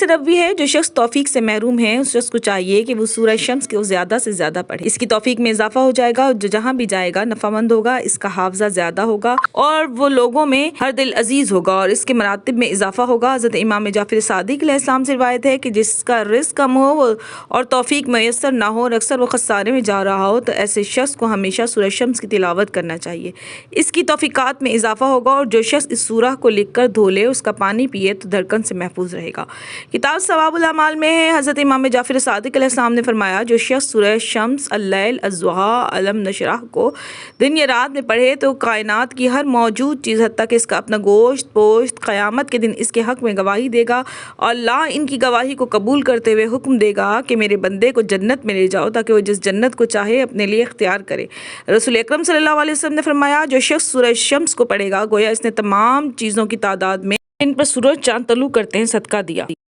ربی ہے جو شخص توفیق سے محروم ہے اس شخص کو چاہیے کہ وہ سورہ شمس کو زیادہ سے زیادہ پڑھے، اس کی توفیق میں اضافہ ہو جائے گا، جو جہاں بھی جائے گا نفع مند ہوگا، اس کا حافظہ زیادہ ہوگا اور وہ لوگوں میں ہر دل عزیز ہوگا اور اس کے مراتب میں اضافہ ہوگا۔ حضرت امام جعفر صادق علیہ السلام سے روایت ہے کہ جس کا رزق کم ہو اور توفیق میسر نہ ہو اور اکثر وہ خسارے میں جا رہا ہو تو ایسے شخص کو ہمیشہ سورہ شمس کی تلاوت کرنا چاہیے، اس کی توفیقات میں اضافہ ہوگا اور جو شخص اس سورہ کو لکھ کر دھو لے اس کا پانی پیے تو دھڑکن سے محفوظ رہے گا۔ کتاب ثواب الاعمال میں ہے، حضرت امام جعفر صادق علیہ السلام نے فرمایا جو شخص سورہ شمس، اللیل، الضحیٰ، علم نشرح کو دن یا رات میں پڑھے تو کائنات کی ہر موجود چیز حتیٰ کہ اس کا اپنا گوشت پوشت قیامت کے دن اس کے حق میں گواہی دے گا اور اللہ ان کی گواہی کو قبول کرتے ہوئے حکم دے گا کہ میرے بندے کو جنت میں لے جاؤ تاکہ وہ جس جنت کو چاہے اپنے لیے اختیار کرے۔ رسول اکرم صلی اللہ علیہ وسلم نے فرمایا جو شخص سورہ شمس کو پڑھے گا گویا اس نے تمام چیزوں کی تعداد میں ان پر سورج چاند طلوع کرتے ہیں صدقہ دیا۔